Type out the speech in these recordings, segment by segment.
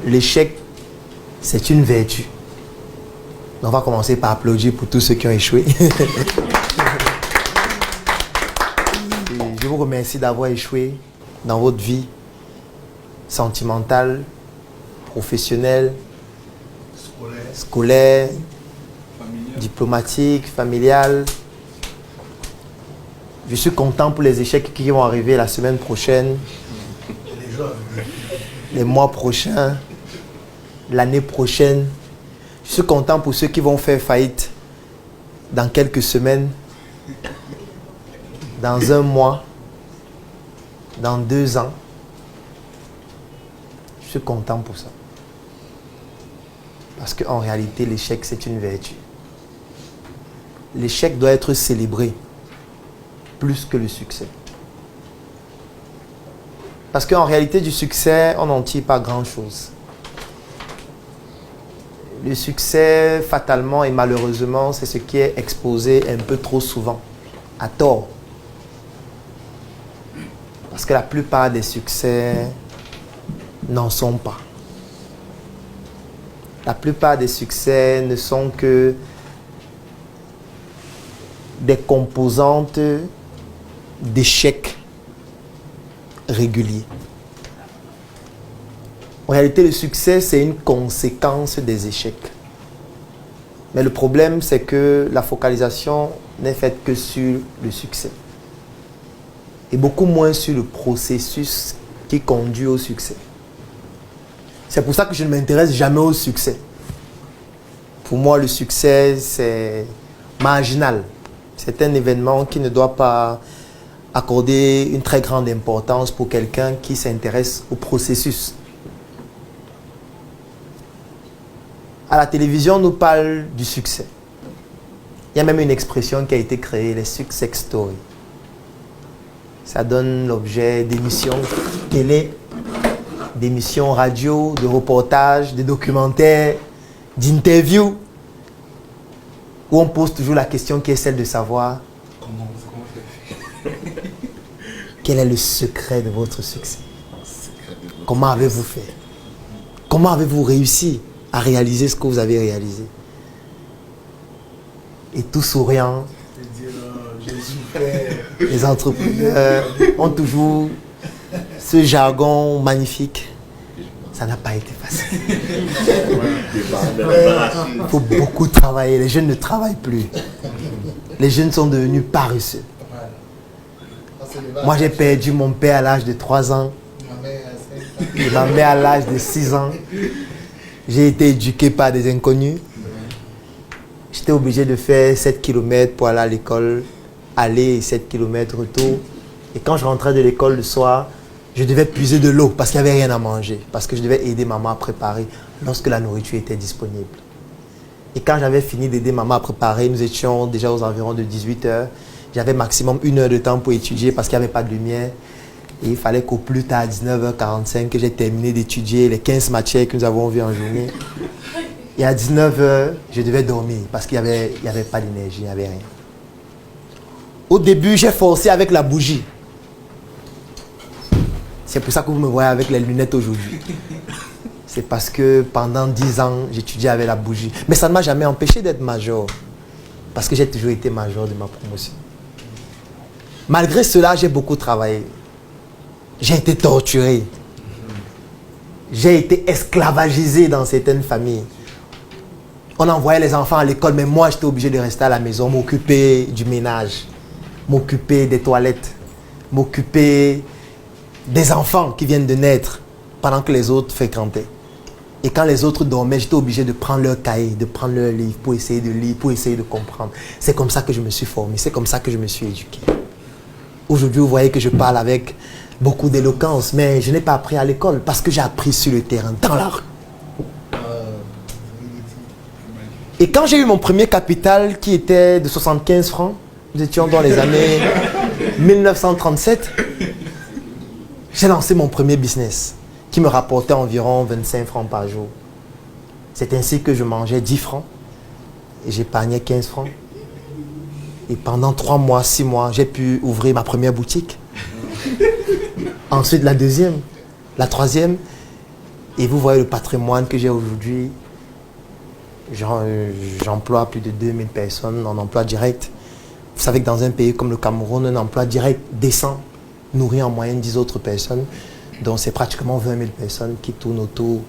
l'échec, c'est une vertu. On va commencer par applaudir pour tous ceux qui ont échoué. Je vous remercie d'avoir échoué dans votre vie sentimentale, professionnelle, scolaire, diplomatique, familiale. Je suis content pour les échecs qui vont arriver la semaine prochaine, les mois prochains, l'année prochaine. Je suis content pour ceux qui vont faire faillite dans quelques semaines, dans un mois, dans 2 ans. Je suis content pour ça. Parce qu'en réalité, l'échec, c'est une vertu. L'échec doit être célébré plus que le succès. Parce qu'en réalité, du succès, on n'en tire pas grand-chose. Le succès, fatalement et malheureusement, c'est ce qui est exposé un peu trop souvent, à tort. Parce que la plupart des succès n'en sont pas. La plupart des succès ne sont que des composantes d'échecs réguliers. En réalité, le succès, c'est une conséquence des échecs. Mais le problème, c'est que la focalisation n'est faite que sur le succès. Et beaucoup moins sur le processus qui conduit au succès. C'est pour ça que je ne m'intéresse jamais au succès. Pour moi, le succès, c'est marginal. C'est un événement qui ne doit pas accorder une très grande importance pour quelqu'un qui s'intéresse au processus. À la télévision, on nous parle du succès. Il y a même une expression qui a été créée, les success stories. Ça donne l'objet d'émissions télé, d'émissions radio, de reportages, de documentaires, d'interviews, où on pose toujours la question qui est celle de savoir quel est le secret de votre succès. Comment avez-vous fait? Comment avez-vous réussi à réaliser ce que vous avez réalisé? Et tout souriant, les entrepreneurs ont toujours ce jargon magnifique. Ça n'a pas été facile. Il faut beaucoup travailler. Les jeunes ne travaillent plus. Les jeunes sont devenus paresseux. Moi, j'ai perdu mon père à l'âge de 3 ans. Et ma mère à l'âge de 6 ans. J'ai été éduqué par des inconnus. J'étais obligé de faire 7 km pour aller à l'école. Aller et 7 km retour. Et quand je rentrais de l'école le soir, je devais puiser de l'eau parce qu'il n'y avait rien à manger. Parce que je devais aider maman à préparer lorsque la nourriture était disponible. Et quand j'avais fini d'aider maman à préparer, nous étions déjà aux environs de 18 h. J'avais maximum 1 heure de temps pour étudier parce qu'il n'y avait pas de lumière. Et il fallait qu'au plus tard, à 19h45, que j'ai terminé d'étudier les 15 matières que nous avons vues en journée. Et à 19 h, je devais dormir parce qu'il n'y avait pas d'énergie, il n'y avait rien. Au début, j'ai forcé avec la bougie. C'est pour ça que vous me voyez avec les lunettes aujourd'hui. C'est parce que pendant 10 ans, j'étudiais avec la bougie. Mais ça ne m'a jamais empêché d'être major. Parce que j'ai toujours été major de ma promotion. Malgré cela, j'ai beaucoup travaillé. J'ai été torturé. J'ai été esclavagisé dans certaines familles. On envoyait les enfants à l'école, mais moi, j'étais obligé de rester à la maison, m'occuper du ménage, m'occuper des toilettes, m'occuper des enfants qui viennent de naître pendant que les autres fréquentaient. Et quand les autres dormaient, j'étais obligé de prendre leur cahier, de prendre leur livre pour essayer de lire, pour essayer de comprendre. C'est comme ça que je me suis formé, c'est comme ça que je me suis éduqué. Aujourd'hui, vous voyez que je parle avec beaucoup d'éloquence, mais je n'ai pas appris à l'école parce que j'ai appris sur le terrain, dans la rue. Et quand j'ai eu mon premier capital qui était de 75 francs, nous étions dans les années 1937, j'ai lancé mon premier business qui me rapportait environ 25 francs par jour. C'est ainsi que je mangeais 10 francs et j'épargnais 15 francs. Et pendant 3 mois, 6 mois, j'ai pu ouvrir ma première boutique. Ensuite, la deuxième, la troisième. Et vous voyez le patrimoine que j'ai aujourd'hui. J'emploie plus de 2000 personnes en emploi direct. Vous savez que dans un pays comme le Cameroun, un emploi direct décent nourrit en moyenne 10 autres personnes. Donc c'est pratiquement 20 000 personnes qui tournent autour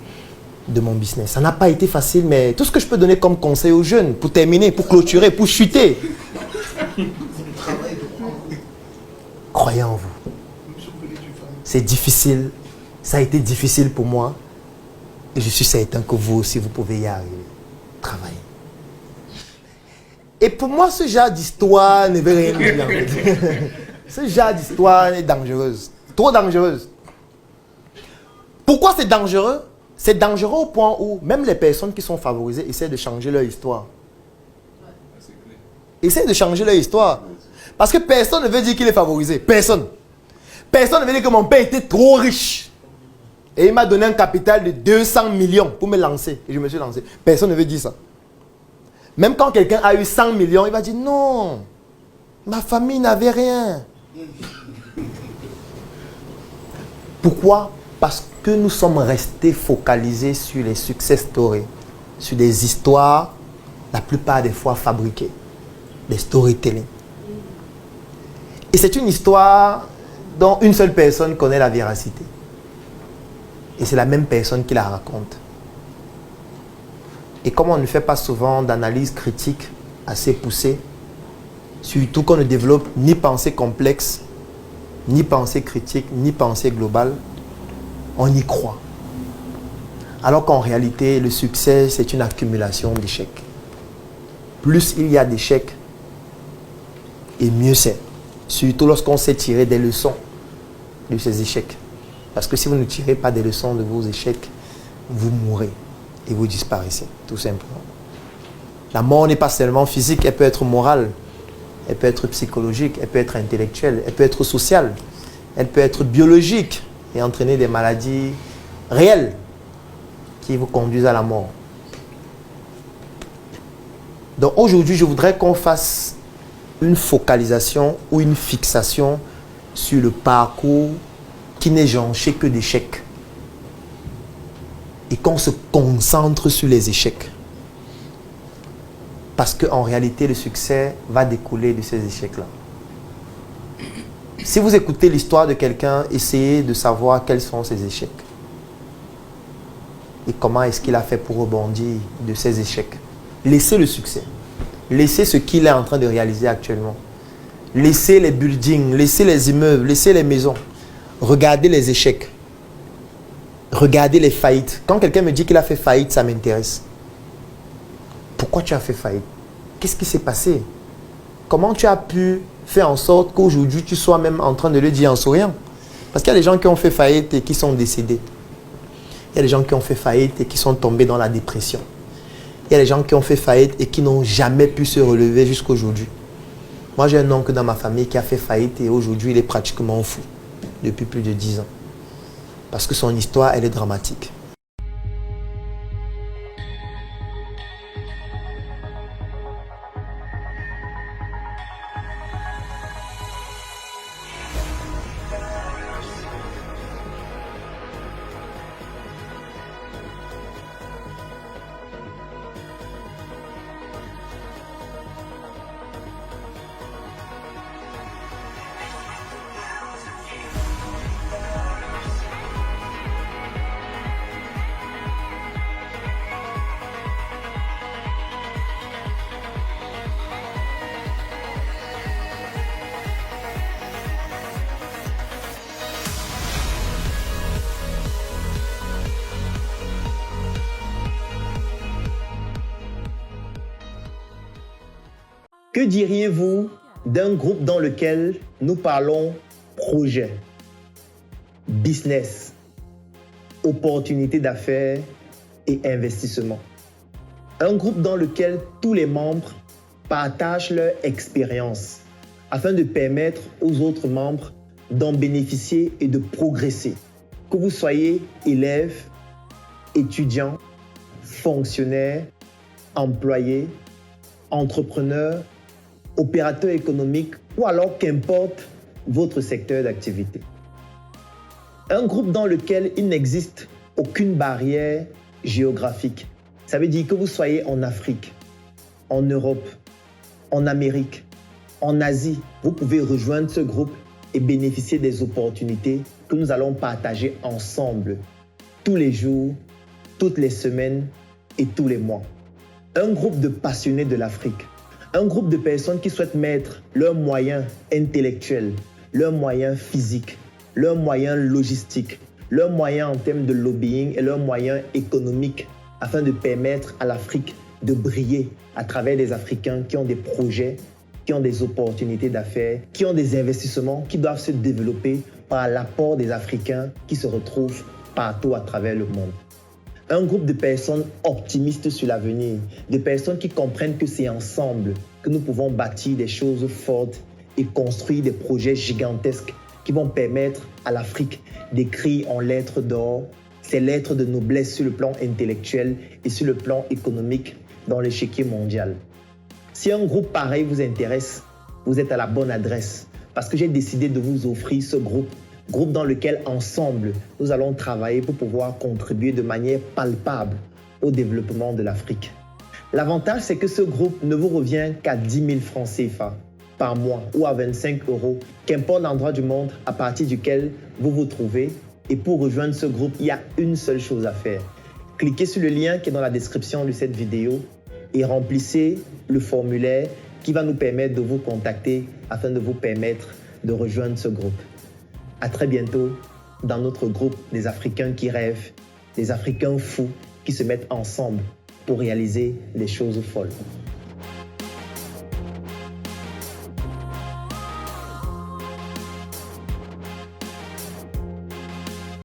de mon business. Ça n'a pas été facile, mais tout ce que je peux donner comme conseil aux jeunes, pour terminer, pour clôturer, pour chuter, croyez en vous. C'est difficile. Ça a été difficile pour moi. Et je suis certain que vous aussi, vous pouvez y arriver. Travailler. Et pour moi, ce genre d'histoire ne veut rien dire. En fait. Ce genre d'histoire est dangereuse. Trop dangereuse. Pourquoi c'est dangereux? C'est dangereux au point où même les personnes qui sont favorisées essaient de changer leur histoire. Essaient de changer leur histoire. Parce que personne ne veut dire qu'il est favorisé. Personne. Personne ne veut dire que mon père était trop riche. Et il m'a donné un capital de 200 millions pour me lancer. Et je me suis lancé. Personne ne veut dire ça. Même quand quelqu'un a eu 100 millions, il va dire non. Ma famille n'avait rien. Pourquoi? Parce que nous sommes restés focalisés sur les success stories. Sur des histoires, la plupart des fois fabriquées. Des storytelling. Et c'est une histoire dont une seule personne connaît la véracité. Et c'est la même personne qui la raconte. Et comme on ne fait pas souvent d'analyse critique assez poussée, surtout qu'on ne développe ni pensée complexe, ni pensée critique, ni pensée globale, on y croit. Alors qu'en réalité, le succès, c'est une accumulation d'échecs. Plus il y a d'échecs, et mieux c'est. Surtout lorsqu'on sait tirer des leçons de ces échecs. Parce que si vous ne tirez pas des leçons de vos échecs, vous mourrez et vous disparaissez, tout simplement. La mort n'est pas seulement physique, elle peut être morale, elle peut être psychologique, elle peut être intellectuelle, elle peut être sociale, elle peut être biologique et entraîner des maladies réelles qui vous conduisent à la mort. Donc aujourd'hui, je voudrais qu'on fasse une focalisation ou une fixation sur le parcours qui n'est jonché que d'échecs. Et qu'on se concentre sur les échecs. Parce qu'en réalité, le succès va découler de ces échecs-là. Si vous écoutez l'histoire de quelqu'un, essayez de savoir quels sont ses échecs. Et comment est-ce qu'il a fait pour rebondir de ces échecs. Laissez le succès. Laissez ce qu'il est en train de réaliser actuellement. Laissez les buildings, laissez les immeubles, laissez les maisons. Regardez les échecs. Regardez les faillites. Quand quelqu'un me dit qu'il a fait faillite, ça m'intéresse. Pourquoi tu as fait faillite? Qu'est-ce qui s'est passé? Comment tu as pu faire en sorte qu'aujourd'hui tu sois même en train de le dire en souriant? Parce qu'il y a des gens qui ont fait faillite et qui sont décédés. Il y a des gens qui ont fait faillite et qui sont tombés dans la dépression. Il y a des gens qui ont fait faillite et qui n'ont jamais pu se relever jusqu'à aujourd'hui. Moi, j'ai un oncle dans ma famille qui a fait faillite et aujourd'hui, il est pratiquement fou depuis plus de 10 ans. Parce que son histoire, elle est dramatique. Que diriez-vous d'un groupe dans lequel nous parlons projet, business, opportunités d'affaires et investissement? Un groupe dans lequel tous les membres partagent leur expérience afin de permettre aux autres membres d'en bénéficier et de progresser. Que vous soyez élève, étudiant, fonctionnaire, employé, entrepreneur, opérateur économique ou alors qu'importe votre secteur d'activité. Un groupe dans lequel il n'existe aucune barrière géographique. Ça veut dire que vous soyez en Afrique, en Europe, en Amérique, en Asie, vous pouvez rejoindre ce groupe et bénéficier des opportunités que nous allons partager ensemble tous les jours, toutes les semaines et tous les mois. Un groupe de passionnés de l'Afrique, un groupe de personnes qui souhaitent mettre leurs moyens intellectuels, leurs moyens physiques, leurs moyens logistiques, leurs moyens en termes de lobbying et leurs moyens économiques afin de permettre à l'Afrique de briller à travers des Africains qui ont des projets, qui ont des opportunités d'affaires, qui ont des investissements qui doivent se développer par l'apport des Africains qui se retrouvent partout à travers le monde. Un groupe de personnes optimistes sur l'avenir, de personnes qui comprennent que c'est ensemble que nous pouvons bâtir des choses fortes et construire des projets gigantesques qui vont permettre à l'Afrique d'écrire en lettres d'or ces lettres de noblesse sur le plan intellectuel et sur le plan économique dans l'échiquier mondial. Si un groupe pareil vous intéresse, vous êtes à la bonne adresse parce que j'ai décidé de vous offrir ce groupe dans lequel ensemble nous allons travailler pour pouvoir contribuer de manière palpable au développement de l'Afrique. L'avantage, c'est que ce groupe ne vous revient qu'à 10 000 francs CFA par mois ou à 25 €, qu'importe l'endroit du monde à partir duquel vous vous trouvez. Et pour rejoindre ce groupe, il y a une seule chose à faire. Cliquez sur le lien qui est dans la description de cette vidéo et remplissez le formulaire qui va nous permettre de vous contacter afin de vous permettre de rejoindre ce groupe. À très bientôt dans notre groupe des Africains qui rêvent, des Africains fous qui se mettent ensemble pour réaliser des choses folles.